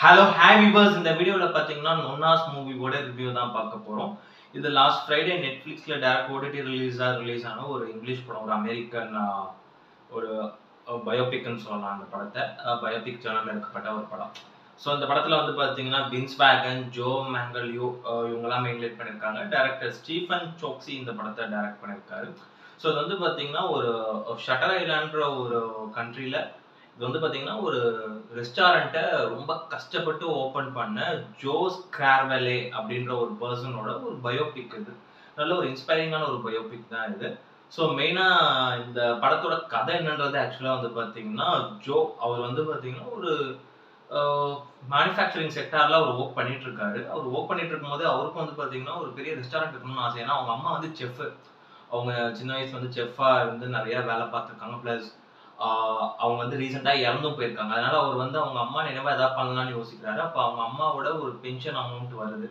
Hello hi viewers, இந்த வீடியோல பாத்தீங்கன்னா நொன்னாஸ் மூவியோட ரிவ்யூ தான் பார்க்க போறோம். இது லாஸ்ட் ஃப்ரைடே நெட்ஃபிளிக்ஸ்ல டைரக்ட் ஓடிடி ரிலீஸ் ஆன ஒரு இங்கிலீஷ் படம். ஒரு அமெரிக்கன் ஒரு பயோபிக்னு சொல்லலாம். அந்த படத்தை பயோபிக் ஜானர்ல எடுக்கப்பட்ட ஒரு படம். ஸோ இந்த படத்துல வந்து பாத்தீங்கன்னா வின்ஸ் வேகன், ஜோ மேங்கல்யூ இவங்கெல்லாம் மெயின் லீட் பண்ணியிருக்காங்க. டைரக்டர் ஸ்டீஃபன் சோக்சி இந்த படத்தை டைரக்ட் பண்ணியிருக்காரு. ஸோ இது வந்து பாத்தீங்கன்னா ஒரு ஷட்டர் ஐலாண்ட்ன்ற ஒரு கண்ட்ரில இது வந்து பாத்தீங்கன்னா ஒரு ரெஸ்டாரண்ட்டை ரொம்ப கஷ்டப்பட்டு ஓபன் பண்ண ஜோஸ் கிரார்வெலே அப்படின்ற ஒரு பர்சனோட ஒரு பயோபிக் இது. நல்ல ஒரு இன்ஸ்பைரிங்கான ஒரு பயோபிக் தான் இது. ஸோ மெயினா இந்த படத்தோட கதை என்னன்றது ஆக்சுவலா வந்து பாத்தீங்கன்னா ஜோ அவர் வந்து பாத்தீங்கன்னா ஒரு மேனுஃபேக்சரிங் செக்டார்ல அவர் ஒர்க் பண்ணிட்டு இருக்காரு. அவர் ஒர்க் பண்ணிட்டு இருக்கும்போது அவருக்கும் வந்து பாத்தீங்கன்னா ஒரு பெரிய ரெஸ்டாரண்ட் இருக்கணும்னு ஆசை. ஏன்னா அவங்க அம்மா வந்து செஃப். அவங்க சின்ன வயசுல வந்து செஃப்பா இருந்து நிறைய வேலை பார்த்துருக்காங்க. பிளஸ் அவங்க வந்து ரீசெண்டா இறந்தும் போயிருக்காங்க. அதனால அவர் வந்து அவங்க அம்மா நினைவா ஏதாவது பண்ணலாம்னு யோசிக்கிறாரு. அப்ப அவங்க அம்மாவோட ஒரு பென்ஷன் அமௌண்ட் வருது.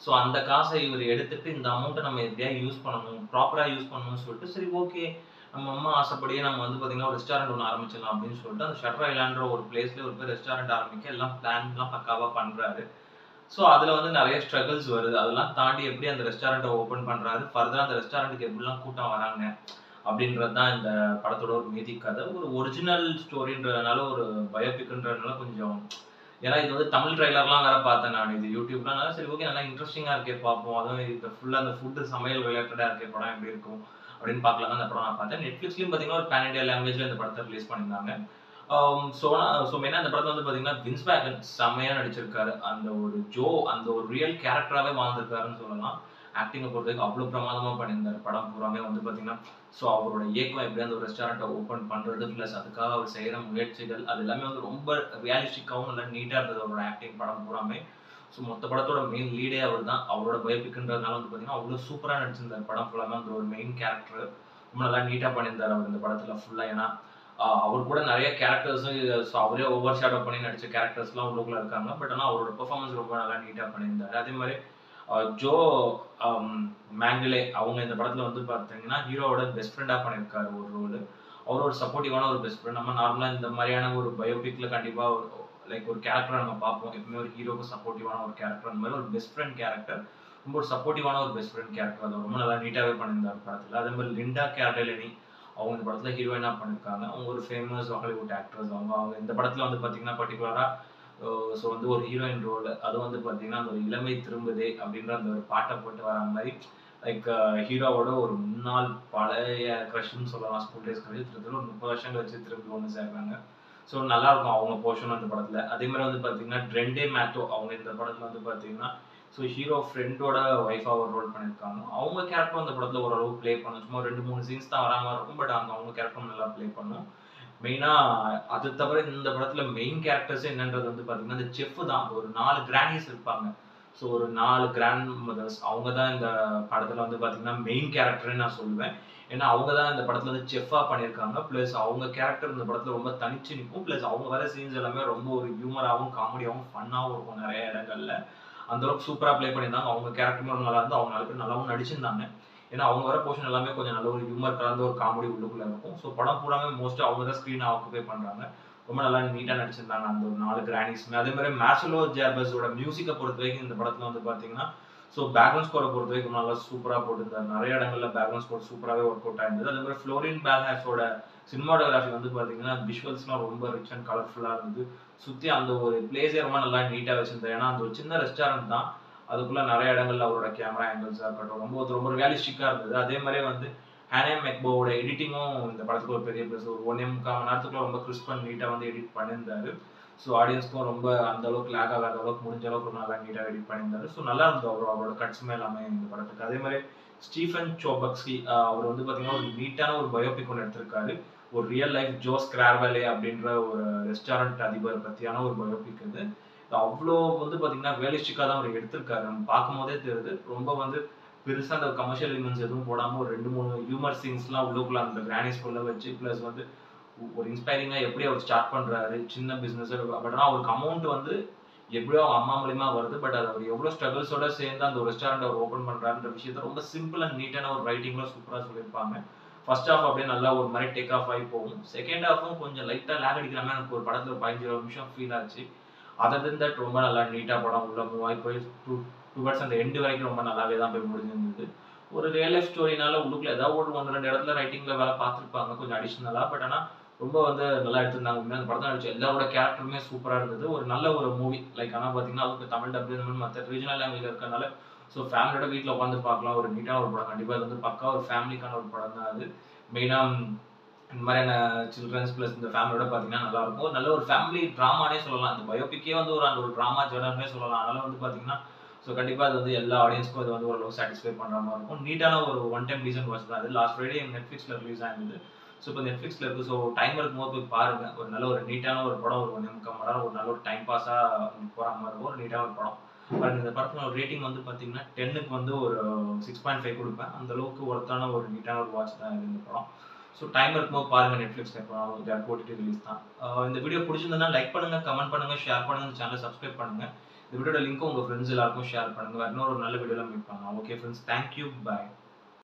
ஸோ அந்த காசை இவர் எடுத்துட்டு இந்த அமௌண்ட்டை நம்ம எப்படியாவது யூஸ் பண்ணணும், ப்ராப்பரா யூஸ் பண்ணணும்னு சொல்லிட்டு சரி ஓகே நம்ம அம்மா ஆசைப்படியே நம்ம வந்து பாத்தீங்கன்னா ஒரு ரெஸ்டாரண்ட் ஒன்று ஆரம்பிச்சிடலாம் அப்படின்னு சொல்லிட்டு அந்த ஷட்டர் ஐலாண்ட்ற ஒரு பிளேஸ்ல ஒரு பேர் ரெஸ்டாரண்ட் ஆரம்பிக்க எல்லாம் பிளான்லாம் பக்காவா பண்றாரு. ஸோ அதுல வந்து நிறைய ஸ்ட்ரகிள்ஸ் வருது. அதெல்லாம் தாண்டி எப்படி அந்த ரெஸ்டாரண்ட்டை ஓபன் பண்றாரு, ஃபர்தரா அந்த ரெஸ்டாரண்ட்டுக்கு எப்படிலாம் கூட்டம் வராங்க அப்படின்றது தான் இந்த படத்தோட ஒரு மீதி கதை. ஒரு ஒரிஜினல் ஸ்டோரின்றதுனால ஒரு பயோபிக்ன்றதுனால கொஞ்சம் ஏன்னா இது வந்து தமிழ் ட்ரைலர்லாம் வேற பார்த்தேன் நான் இது யூடியூப்ல. சரி ஓகே நல்லா இன்ட்ரெஸ்டிங்கா இருக்கே பார்ப்போம். அதுவும் இது ஃபுல்லா அந்த ஃபுட் சமையல் ரிலேட்டடா இருக்கே படம் எப்படி இருக்கும் அப்படின்னு பார்க்கலாம் தான் அந்த படம் நான் பார்த்தேன். நெட்ஃபிளிக்ஸ்லயும் பார்த்தீங்கன்னா ஒரு பேன் இண்டியா லாங்குவேஜ்ல இந்த படத்தை ரிலீஸ் பண்ணியிருந்தாங்க. ஸோ மெயினா அந்த படத்துல வந்து பார்த்தீங்கன்னா வின்ஸ் வேகன் செம்மையா நடிச்சிருக்காரு. அந்த ஒரு ஜோ அந்த ஒரு ரியல் கேரக்டராகவே வாழ்ந்திருக்காருன்னு சொல்லலாம். ஆக்டிங்கை பொறுத்தவரைக்கும் அவ்வளோ பிரமாதமா பண்ணியிருந்தாரு. படம் பூராமே வந்து பார்த்தீங்கன்னா ஸோ அவரோட இயக்கம் எப்படி அந்த ஒரு ரெஸ்டாரண்ட்டை ஓப்பன் பண்ணுறது ப்ளஸ் அதுக்காக அவர் செய்கிற முயற்சிகள் அது எல்லாமே வந்து ரொம்ப ரியாலிஸ்டிக்காகவும் நல்லா நீட்டாக இருந்தது அவரோட ஆக்டிங் படம் பூராமே. ஸோ மொத்த படத்தோட மெயின் லீடே அவர் தான். அவரோட பயோபிக்ன்றதுனால வந்து பார்த்தீங்கன்னா அவ்வளோ சூப்பராக நடிச்சிருந்தார் படம் ஃபுல்லாமே. அந்த ஒரு மெயின் கேரக்டர் ரொம்ப நல்லா நீட்டாக பண்ணியிருந்தார் அவர் இந்த படத்தில் ஃபுல்லாக. ஏன்னா அவர் கூட நிறைய கேரக்டர்ஸும் அவரே ஓவர் ஷேடோ பண்ணி நடிச்ச கேரக்டர்ஸ்லாம் உள்ளுக்குள்ள இருக்காங்க. பட் ஆனால் அவரோட பெர்ஃபார்மன்ஸ் ரொம்ப நல்லா நீட்டாக பண்ணியிருந்தாரு. அதே மாதிரி ஜோ மேங்கலே அவங்க இந்த படத்துல வந்து பார்த்தீங்கன்னா ஹீரோவோட பெஸ்ட் ஃப்ரெண்டா பண்ணியிருக்காரு ஒரு ரோல். அவர் ஒரு சப்போர்ட்டிவான ஒரு பெஸ்ட் ஃப்ரெண்ட். நம்ம நார்மலா இந்த மாதிரியான ஒரு பயோபிக்ல கண்டிப்பா லைக் ஒரு கேரக்டர் நம்ம பார்ப்போம். எப்பவுமே ஒரு ஹீரோக்கு சப்போர்ட்டிவான ஒரு கேரக்டர் அந்த மாதிரி ஒரு பெஸ்ட் ஃப்ரெண்ட் கேரக்டர் ரொம்ப ஒரு சப்போர்ட்டிவான ஒரு பெஸ்ட் ஃப்ரெண்ட் கேரக்டர் அதை ரொம்ப நல்லா நீட்டாவே பண்ணியிருந்தார் படத்துல. அதே மாதிரி லிண்டா கேர்டெலினி அவங்க இந்த படத்துல ஹீரோயினா பண்ணியிருக்காங்க. அவங்க ஒரு ஃபேமஸ் ஹாலிவுட் ஆக்ட்ரஸ். அவங்க அவங்க இந்த படத்துல வந்து பாத்தீங்கன்னா பர்டிகுலரா ஸோ வந்து ஒரு ஹீரோயின் ரோல் அது வந்து பார்த்தீங்கன்னா அந்த ஒரு இளமை திரும்புதே அப்படின்ற அந்த ஒரு பாட்டை போட்டு வர மாதிரி லைக் ஹீரோவோட ஒரு முன்னாள் பழைய க்ரஷ்ன்னு சொல்லலாம். ஸ்கூல் டேஸ் கழிச்சு திரும்ப ஒரு 30 வருஷம் கழிச்சு திருப்பி ஒன்று சேர்றாங்க. ஸோ நல்லா இருக்கும் அவங்க போர்ஷன் அந்த படத்துல. அதே மாதிரி வந்து பார்த்தீங்கன்னா ட்ரெண்டே மேத்தோ அவங்க இந்த படத்துல வந்து பார்த்தீங்கன்னா ஸோ ஹீரோ ஃப்ரெண்டோட ஒய்ஃபா ஒரு ரோல் பண்ணியிருக்காங்க. அவங்க கேரக்டர் அந்த படத்துல ஓரளவு ப்ளே பண்ணும். சும்மா 2-3 சீன்ஸ் தான் வராமல் இருக்கும். பட் அவங்க கேரக்டரும் நல்லா ப்ளே பண்ணும். மெயினா அது தவிர இந்த படத்துல மெயின் கேரக்டர்ஸ் என்னன்றது வந்து பாத்தீங்கன்னா இந்த செஃப் தான். ஒரு 4 கிரானிஸ் இருப்பாங்க. ஸோ ஒரு 4 கிராண்ட் மதர்ஸ் அவங்க தான் இந்த படத்துல வந்து பாத்தீங்கன்னா மெயின் கேரக்டர்னு நான் சொல்லுவேன். ஏன்னா அவங்க தான் இந்த படத்துல வந்து செஃப்பா பண்ணியிருக்காங்க. பிளஸ் அவங்க கேரக்டர் இந்த படத்துல ரொம்ப தனிச்சு நிற்கும். பிளஸ் அவங்க வர சீன்ஸ் எல்லாமே ரொம்ப ஒரு ஹியூமராகவும் காமெடியாகவும் ஃபன்னாகவும் இருக்கும் நிறைய இடங்கள்ல. அந்த அளவுக்கு சூப்பரா ப்ளே பண்ணியிருந்தாங்க. அவங்க கேரக்டரும் நல்லா இருந்து அவங்க 4 பேர் நல்லாவும் நடிச்சிருந்தாங்க. ஏன்னா அவங்க வர போர்ஷன் எல்லாமே கொஞ்சம் நல்ல ஒரு ஹியூமர் கலந்த ஒரு காமெடி உள்ளுக்குள்ள இருக்கும். ஸோ படம் பூராமே மோஸ்ட்டாக அவங்க தான் ஸ்க்ரீனை ஆக்குபை பண்றாங்க. ரொம்ப நல்லா நீட்டாக நடிச்சிருந்தாங்க அந்த ஒரு 4 கிரானிஸ்மே. அதே மாதிரி மார்சலோ ஜேபஸோட மியூசிக்கை பொறுத்த வரைக்கும் இந்த படத்துல வந்து பாத்தீங்கன்னா ஸோ பேக்ரவுண்ட் ஸ்கோரை பொறுத்த வரைக்கும் நல்லா சூப்பராக போட்டிருந்தாரு. நிறைய இடங்கள்ல பேக்ரவுண்ட் ஸ்கோர் சூப்பராகவே ஒர்க் அவுட் ஆயிருந்தது. அதே மாதிரி ஃப்ளோரின் பேல்ஹாஸோட சினிமாட்டோகிராஃபி வந்து பாத்தீங்கன்னா விஷுவல்ஸ்லாம் ரொம்ப ரிச் அண்ட் கலர்ஃபுல்லா இருந்தது. சுத்தி அந்த ஒரு பிளேஸே ரொம்ப நல்லா நீட்டாக வச்சிருந்தாரு. ஏன்னா அந்த ஒரு சின்ன ரெஸ்டாரண்ட் தான். அதுக்குள்ள நிறைய இடங்கள்ல அவரோட கேமரா ஆங்கிள்ஸா இருக்கட்டும் ரொம்ப ரியலிஸ்டிக்கா இருந்தது. அதே மாதிரி வந்து ஹானே மெக்போவோட எடிட்டிங்கும் இந்த படத்துக்கு ஒரு பெரிய பிளஸ். ஒரு 1.25 மணி நேரத்துக்குள்ள ரொம்ப கிறிஸ்ப் அண்ட் நீட்டா வந்து எடிட் பண்ணியிருந்தாரு. ஸோ ஆடியன்ஸ்க்கும் ரொம்ப அந்த அளவுக்கு லேக் ஆகாத அளவுக்கு முடிஞ்ச அளவுக்கு ரொம்ப நல்லா நீட்டா எடிட் பண்ணியிருந்தாரு. ஸோ நல்லா இருந்தது அவரோட கட்ஸுமே எல்லாமே இந்த படத்துக்கு. அதே மாதிரி ஸ்டீஃபன் சோபக்ஸ்கி அவர் வந்து பாத்தீங்கன்னா ஒரு நீட்டான ஒரு பயோபிக் ஒன்று எடுத்திருக்காரு. ஒரு ரியல் லைஃப் ஜோஸ் கிரார்வெலே அப்படின்ற ஒரு ரெஸ்டாரண்ட் அதிபர் பத்தியான ஒரு பயோபிக் இது. அவ்வளோ வந்து பாத்தீங்கன்னா ரியலிஸ்டிக்கா தான் அவர் எடுத்திருக்காரு. நம்ம பார்க்கும்போதே தெரியுது. ரொம்ப வந்து பெருசா அந்த கமர்ஷியல் எலிமெண்ட்ஸ் எதுவும் போடாம ஒரு 2-3 ஹியூமர் சீன்ஸ்லாம் உள்ளுக்குள்ள அந்த கிரானிஸ்குள்ள வச்சு பிளஸ் வந்து ஒரு இன்ஸ்பைரிங்கா எப்படி அவர் ஸ்டார்ட் பண்றாரு சின்ன பிசினஸ். பட் ஆனால் அவருக்கு அமௌண்ட் வந்து எப்படியோ அவங்க அம்மா மூலியமா வருது. பட் அது அவர் எவ்வளவு ஸ்ட்ரகிள்ஸோட சேர்ந்து அந்த ஒரு ரெஸ்டாரண்ட் அவர் ஓபன் பண்றாருன்ற விஷயத்த ரொம்ப சிம்பிள் அண்ட் நீட்டான ஒரு ரைட்டிங்ல சூப்பரா சொல்லியிருப்பாங்க. ஃபர்ஸ்ட் ஹாஃப் அப்படியே நல்லா ஒரு மாதிரி டேக் ஆஃப் ஆகி போகும். செகண்ட் ஹாஃபும் கொஞ்சம் லைட்டா லேக் அடிக்கிற மாதிரி எனக்கு ஒரு படத்துல ஒரு 15-20 நிமிஷம் ஃபீல் ஆச்சு. அதர் தென் தட் ரொம்ப நல்லா நீட்டா படம் உள்ள மூவ் ஆகி போய் டுவர்ட்ஸ் அந்த எண்டு வரைக்கும் ரொம்ப நல்லாவே தான் போய் முடிஞ்சிருந்தது. ஒரு ரியல் லைஃப் ஸ்டோரினால உள்ளுக்குள்ள ஏதாவது ஒரு 1, 2 இடத்துல ரைட்டிங்ல வேலை பார்த்துருப்பாங்க கொஞ்சம் அடிஷனலா. பட் ஆனா ரொம்ப வந்து நல்லா எடுத்திருந்தாங்க. உண்மையா அந்த படத்துல நடிச்ச எல்லாரோட கேரக்டருமே சூப்பரா இருந்தது. ஒரு நல்ல ஒரு மூவி. லைக் ஆனா பார்த்தீங்கன்னா, அதுக்கு தமிழ் டப் இந்த மாரி மத்த ரீஜனல் லாங்குவேஜ்ல இருக்கறனால, ஸோ ஃபேமிலியோட வீட்ல உட்காந்து பார்க்கலாம். ஒரு நீட்டான ஒரு படம். கண்டிப்பா இது வந்து பக்கா ஒரு ஃபேமிலிக்கான ஒரு படம் தான் அது. மெயினா இந்த மாதிரியான சில்ட்ரன்ஸ் பிளஸ் இந்த ஃபேமிலியோட பார்த்தீங்கன்னா நல்லாருக்கும். ஒரு நல்ல ஒரு ஃபேமிலி ட்ராமானே சொல்லலாம். அந்த பயோபிக்கே வந்து அந்த ஒரு ட்ராமா ஜர்னல்னே சொல்லலாம். அதனால வந்து பார்த்தீங்கன்னா, ஸோ கண்டிப்பா அது வந்து எல்லா ஆடியன்ஸ்க்கும் இது வந்து ஓரளவு சாட்டிஸ்ஃபை பண்ற மாரி இருக்கும். நீட்டான ஒரு ஒன் டைம் டீசன்ட் வாட்ச் தான் அது. லாஸ்ட் ஃப்ரைடே Netflixல ரிலீஸ் ஆயிருந்தது. ஸோ இப்போ Netflixல இருக்கு. ஸோ டைம் இருக்கும்போது போய் பாருங்க. ஒரு நல்ல ஒரு நீட்டான ஒரு படம். ஒரு 1 1/4 மணி நேரம் ஒரு நல்ல ஒரு டைம் பாஸா போற மாரி இருக்கும். ஒரு நீட்டான ஒரு படம். பாருங்க இந்த படத்தோட ரேட்டிங் வந்து பார்த்தீங்கன்னா, 10க்கு வந்து ஒரு 6.5 குடுப்பேன். அந்த அளவுக்கு ஒர்த்தான ஒரு நீட்டான ஒரு வாட்ச் தான் இது இந்த படம். ஸோ டைம் இருக்கும்போது பாருங்க Netflixல இப்போ ஓடிடி ரிலீஸ் தான். இந்த வீடியோ புடிச்சிருந்ததுன்னா லைக் பண்ணுங்க, கமெண்ட் பண்ணுங்க, ஷேர் பண்ணுங்க, இந்த சேனலை சப்ஸ்கிரைப் பண்ணுங்க. இந்த வீடியோட லிங்க் உங்க ஃப்ரெண்ட்ஸ் எல்லாருக்கும் ஷேர் பண்ணுங்க. வேற இன்னொரு நல்ல வீடியோல மீட் பண்ணலாம். Okay friends, thank you, by.